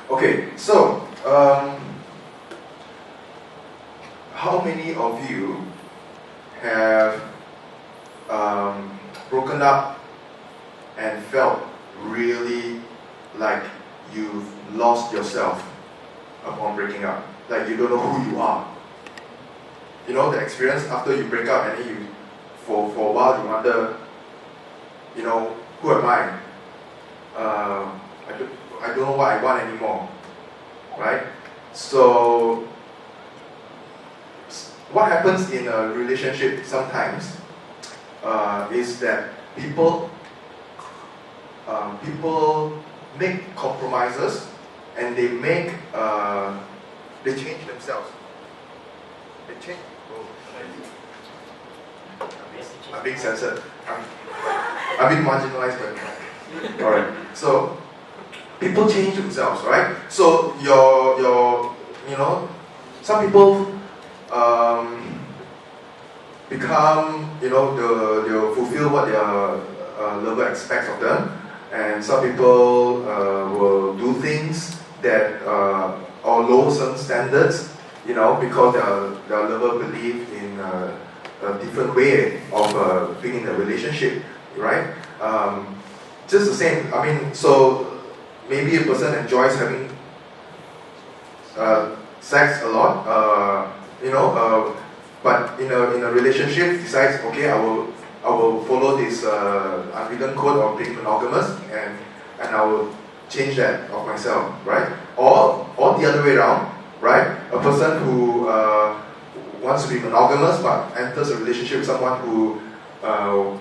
Okay, so how many of you have broken up and felt really like you've lost yourself upon breaking up? Like you don't know who you are. You know the experience after you break up and then you, for a while you wonder, you know, who am I? I don't know what I want anymore, right? So what happens in a relationship sometimes is that people make compromises and they change themselves. They change. I'm being censored. I'm being marginalized. All right. So people change themselves, right? So you know, some people become, you know, they'll fulfill what their lover expects of them, and some people will do things that or lower certain standards, you know, because their lover believe in a different way of being in a relationship, right? Just the same. I mean, so maybe a person enjoys having sex a lot, you know, but in a relationship decides, okay, I will follow this unwritten code of being monogamous, and I will change that of myself, right? Or the other way around, right? A person who wants to be monogamous but enters a relationship with someone who, wow,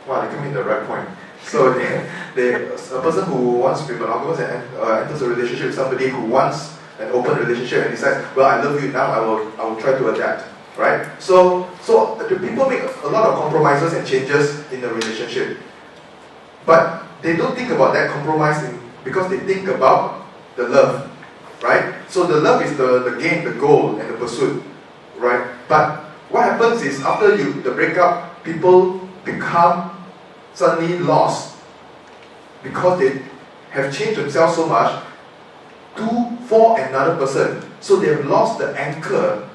they come in the right point. So a person who wants to be monogamous and enters a relationship with somebody who wants an open relationship and decides, well, I love you now, I will try to adapt, right? So the people make a lot of compromises and changes in the relationship, but they don't think about that compromise because they think about the love, right? So the love is the game, the goal, and the pursuit, right? But what happens is after the breakup, people become suddenly lost because they have changed themselves so much for another person. So they have lost the anchor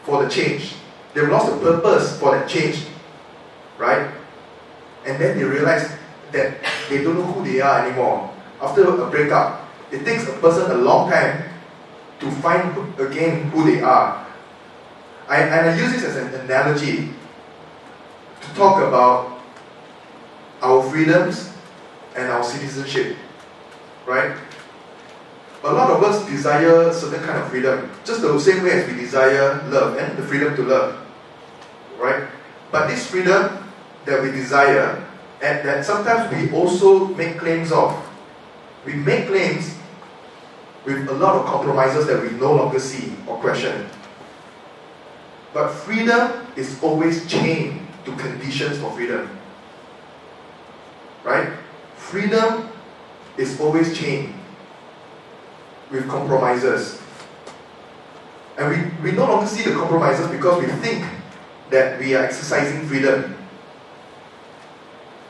for the change. They've lost the purpose for that change, right? And then they realize that they don't know who they are anymore. After a breakup, it takes a person a long time to find again who they are. And I use this as an analogy to talk about our freedoms and our citizenship, right? A lot of us desire certain kind of freedom, just the same way as we desire love and the freedom to love, right? But this freedom that we desire, and that sometimes we also make claims of, we make claims with a lot of compromises that we no longer see or question. But freedom is always chained to conditions for freedom, right? Freedom is always chained with compromises. And we no longer see the compromises because we think that we are exercising freedom.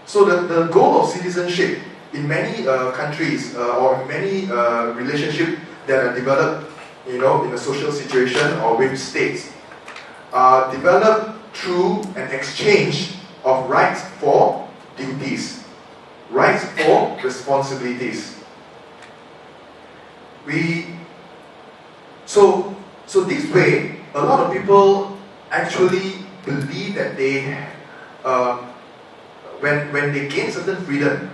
So the goal of citizenship in many countries or in many relationships that are developed, you know, in a social situation or with states, are developed through an exchange of rights for duties, rights for responsibilities. So this way, a lot of people actually believe that they, when they gain certain freedom,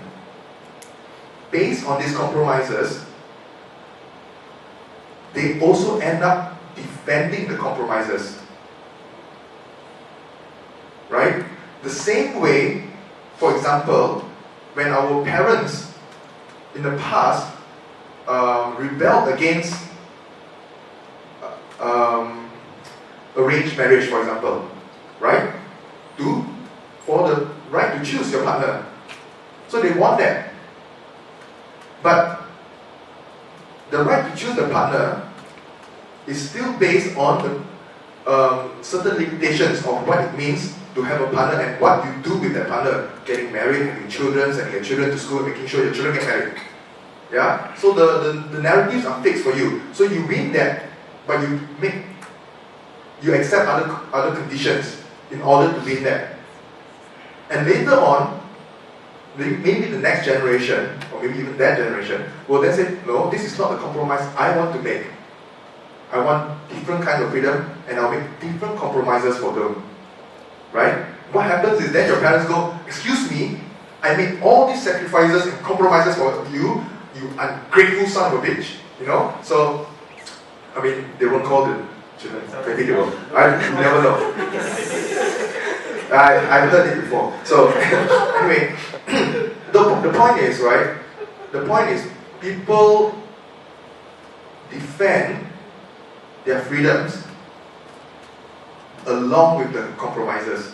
based on these compromises, they also end up defending the compromises, right? The same way, for example, when our parents in the past rebelled against arranged marriage, for example, right? For the right to choose your partner. So they want that. But the right to choose the partner is still based on the certain limitations of what it means to have a partner and what you do with that partner. Getting married, having children, sending your children to school, making sure your children get married. Yeah? So the narratives are fixed for you. So you win that, but you accept other conditions in order to win that. And later on, maybe the next generation, or maybe even that generation, will then say, no, this is not the compromise I want to make. I want different kind of freedom, and I'll make different compromises for them. Right? What happens is then your parents go, excuse me, I made all these sacrifices and compromises for you, you ungrateful son of a bitch. You know? So, I mean, they won't call the children, maybe they will. I never know. I've heard it before. So, anyway, the point is, right? The point is, people defend their freedoms along with the compromises.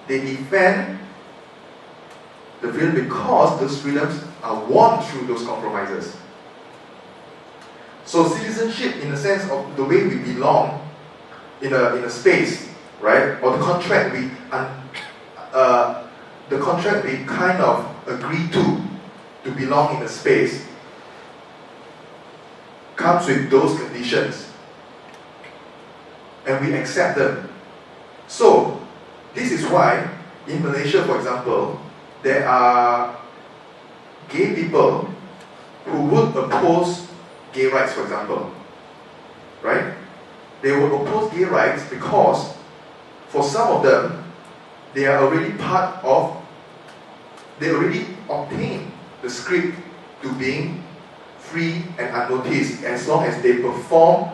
They defend the freedom because those freedoms are won through those compromises. So citizenship, in the sense of the way we belong in a space, right? Or the contract we kind of agree to belong in a space, comes with those conditions, and we accept them. So this is why in Malaysia, for example, there are gay people who would oppose gay rights, for example. Right? They would oppose gay rights because for some of them, they already obtained the script to being free and unnoticed as long as they perform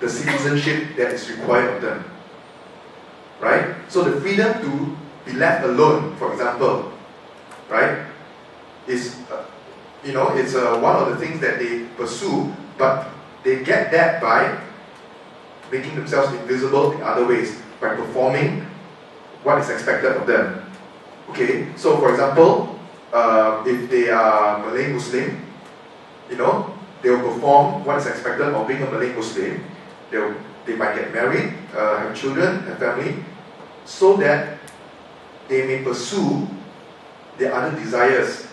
the citizenship that is required of them. Right? So the freedom to be left alone, for example, right, is, it's one of the things that they pursue, but they get that by making themselves invisible in other ways, by performing what is expected of them. Okay, so for example, if they are Malay Muslim, they will perform what is expected of being a Malay Muslim. They might get married, have children, have family, so that they may pursue their other desires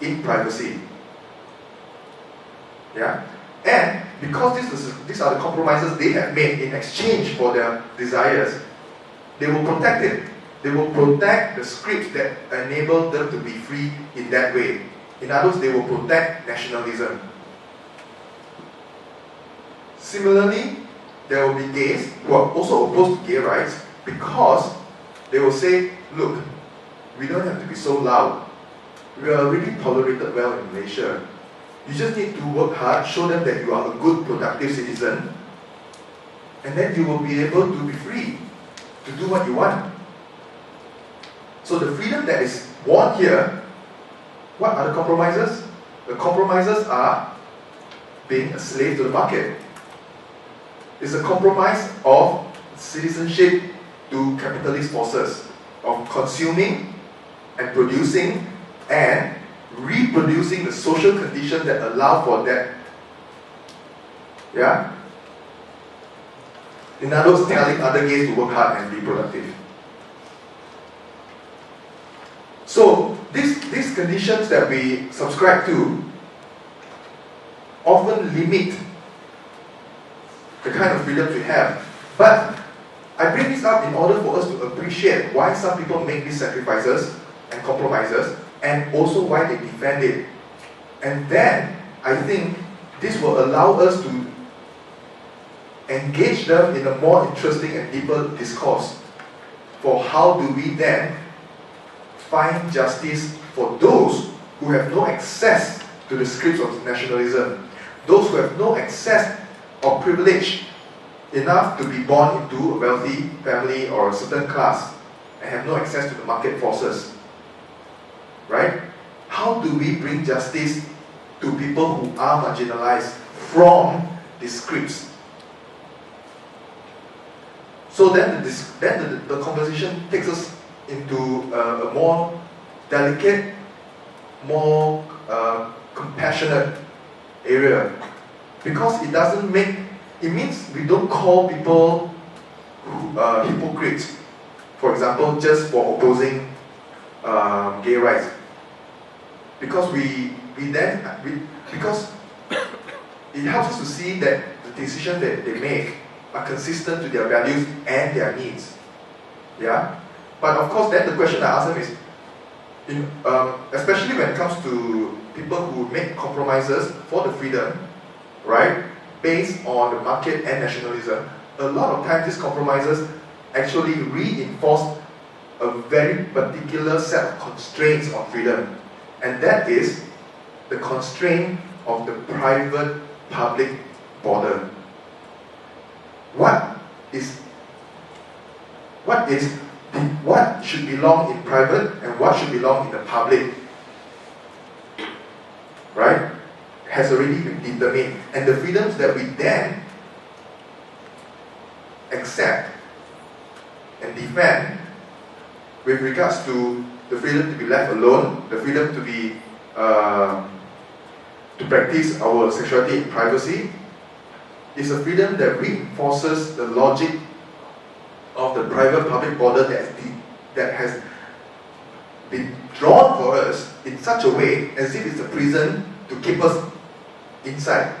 in privacy. Yeah? And because these are the compromises they have made in exchange for their desires, they will protect it. They will protect the scripts that enable them to be free in that way. In other words, they will protect nationalism. Similarly, there will be gays who are also opposed to gay rights because they will say, look, we don't have to be so loud. We are really tolerated well in Malaysia. You just need to work hard, show them that you are a good, productive citizen, and then you will be able to be free to do what you want. So the freedom that is won here, what are the compromises? The compromises are being a slave to the market. It's a compromise of citizenship to capitalist forces, of consuming and producing and reproducing the social conditions that allow for that. Yeah? In other words, telling other gays to work hard and be productive. So, these conditions that we subscribe to often limit the kind of freedoms we have. But I bring this up in order for us to appreciate why some people make these sacrifices and compromises, and also why they defend it. And then, I think this will allow us to engage them in a more interesting and deeper discourse for how do we then find justice for those who have no access to the scripts of nationalism, those who have no access or privilege enough to be born into a wealthy family or a certain class and have no access to the market forces. Right? How do we bring justice to people who are marginalized from the scripts? So then the conversation takes us into a more delicate, more compassionate area, because it means we don't call people hypocrites, for example, just for opposing gay rights. because because it helps us to see that the decisions that they make are consistent to their values and their needs. Yeah? But of course, then the question I ask them is, especially when it comes to people who make compromises for the freedom, right, based on the market and nationalism, a lot of times these compromises actually reinforce a very particular set of constraints on freedom, and that is the constraint of the private-public border. What should belong in private and what should belong in the public, right, has already been determined, and the freedoms that we then accept and defend with regards to the freedom to be left alone, the freedom to be to practice our sexuality in privacy, is a freedom that reinforces the logic of the private-public border that has been drawn for us in such a way as if it's a prison to keep us inside.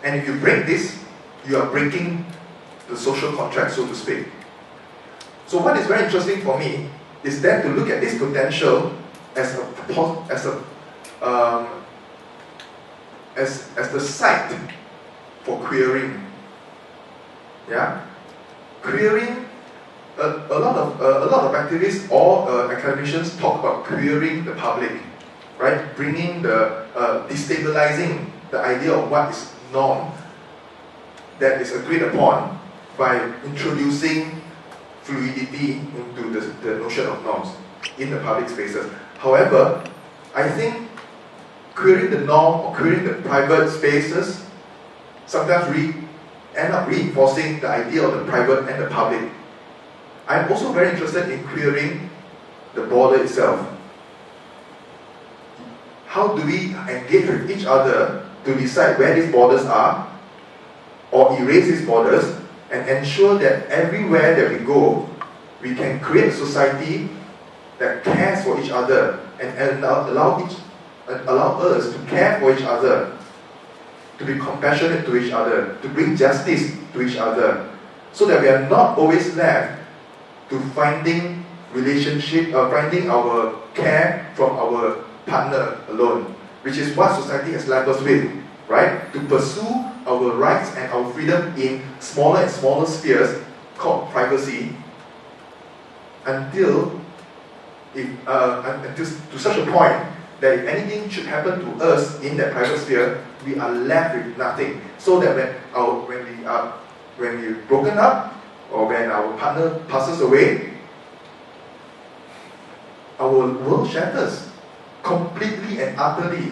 And if you break this, you are breaking the social contract, so to speak. So what is very interesting for me is then to look at this potential as the site for queering. Yeah, queering. A lot of activists or academicians talk about queering the public, right? Bringing destabilizing the idea of what is norm that is agreed upon by introducing fluidity into the notion of norms in the public spaces. However, I think querying the norm or querying the private spaces sometimes end up reinforcing the idea of the private and the public. I'm also very interested in querying the border itself. How do we engage with each other to decide where these borders are, or erase these borders, and ensure that everywhere that we go, we can create a society that cares for each other and allow us to care for each other, to be compassionate to each other, to bring justice to each other, so that we are not always left to finding our care from our partner alone, which is what society has left us with, right? To pursue our rights and our freedom in smaller and smaller spheres called privacy, until to such a point that if anything should happen to us in that private sphere, we are left with nothing. So that when we're broken up, or when our partner passes away, our world shatters completely and utterly,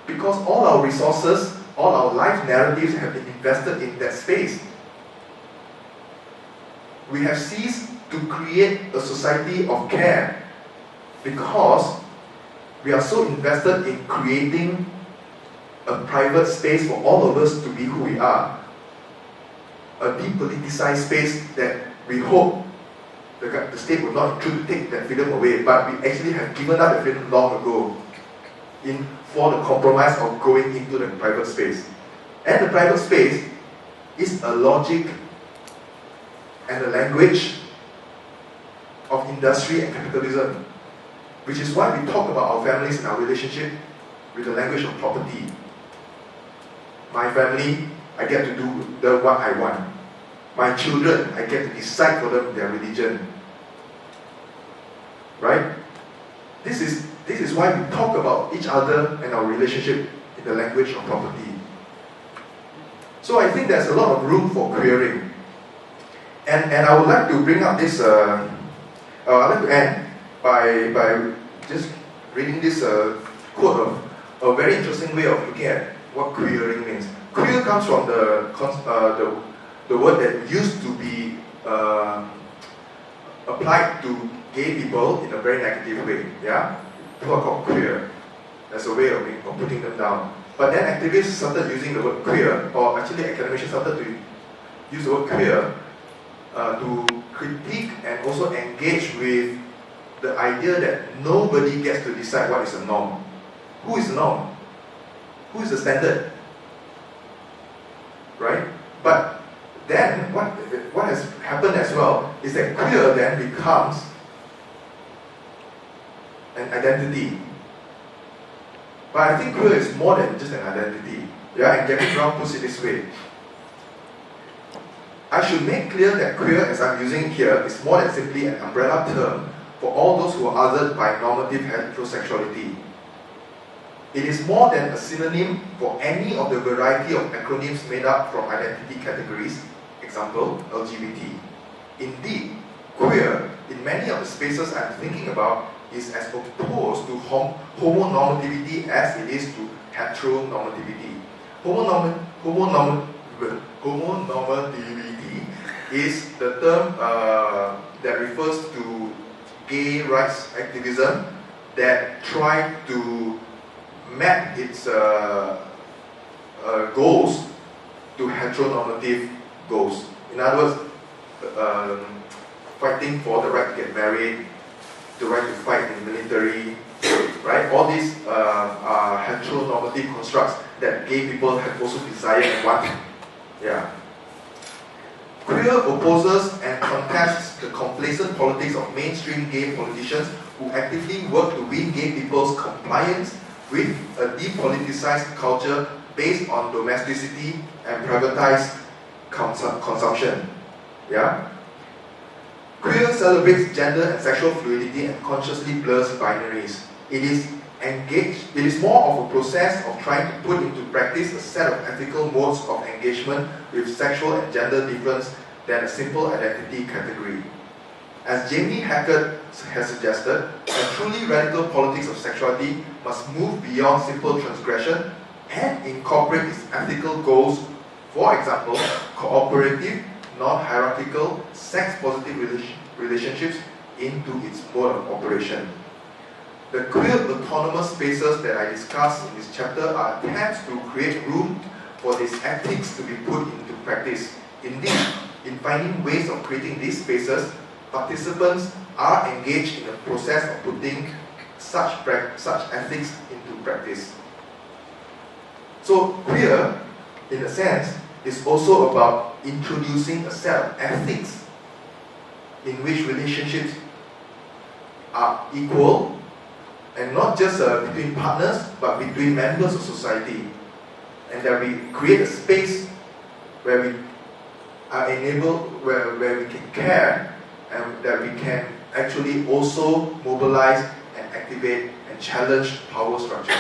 because all our resources, all our life narratives have been invested in that space. We have ceased to create a society of care because we are so invested in creating a private space for all of us to be who we are, a depoliticized space that we hope the state will not intrude to take that freedom away, but we actually have given up that freedom long ago for the compromise of going into the private space. And the private space is a logic and a language of industry and capitalism, which is why we talk about our families and our relationship with the language of property. My family, I get to do what I want. My children, I get to decide for them their religion. Right? This is why we talk about each other and our relationship in the language of property. So I think there's a lot of room for querying. And I would like to bring up this, I'd like to end by just reading this quote of a very interesting way of looking at what queering means. Queer comes from the word that used to be applied to gay people in a very negative way. Yeah, people are called queer. That's a way of putting them down. But then activists started using the word queer, or actually academicians started to use the word queer to critique and also engage with the idea that nobody gets to decide what is a norm. Who is the norm? Who is the standard? Right? But then what has happened as well is that queer then becomes an identity. But I think queer is more than just an identity. Yeah, and Gavin Brown puts it this way. I should make clear that queer, as I'm using it here, is more than simply an umbrella term for all those who are othered by normative heterosexuality. It is more than a synonym for any of the variety of acronyms made up from identity categories, example, LGBT. Indeed, queer, in many of the spaces I'm thinking about, is as opposed to homonormativity as it is to heteronormativity. Homonormativity is the term that refers to gay rights activism that try to map its goals to heteronormative goals. In other words, fighting for the right to get married, the right to fight in the military, right? All these are heteronormative constructs that gay people have also desired and want. Yeah. Queer opposes and contests the complacent politics of mainstream gay politicians who actively work to win gay people's compliance with a depoliticized culture based on domesticity and privatized consumption. Yeah? Queer celebrates gender and sexual fluidity and consciously blurs binaries. It is more of a process of trying to put into practice a set of ethical modes of engagement with sexual and gender difference than a simple identity category. As Jamie Hackett has suggested, a truly radical politics of sexuality must move beyond simple transgression and incorporate its ethical goals, for example, cooperative, non-hierarchical, sex-positive relationships into its mode of operation. The queer autonomous spaces that I discuss in this chapter are attempts to create room for these ethics to be put into practice. Indeed, in finding ways of creating these spaces, participants are engaged in the process of putting such ethics into practice. So queer, in a sense, is also about introducing a set of ethics in which relationships are equal, and not just between partners, but between members of society. And that we create a space where we are enabled, where we can care, and that we can actually also mobilize and activate and challenge power structures.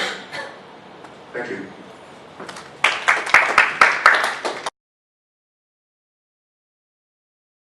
Thank you.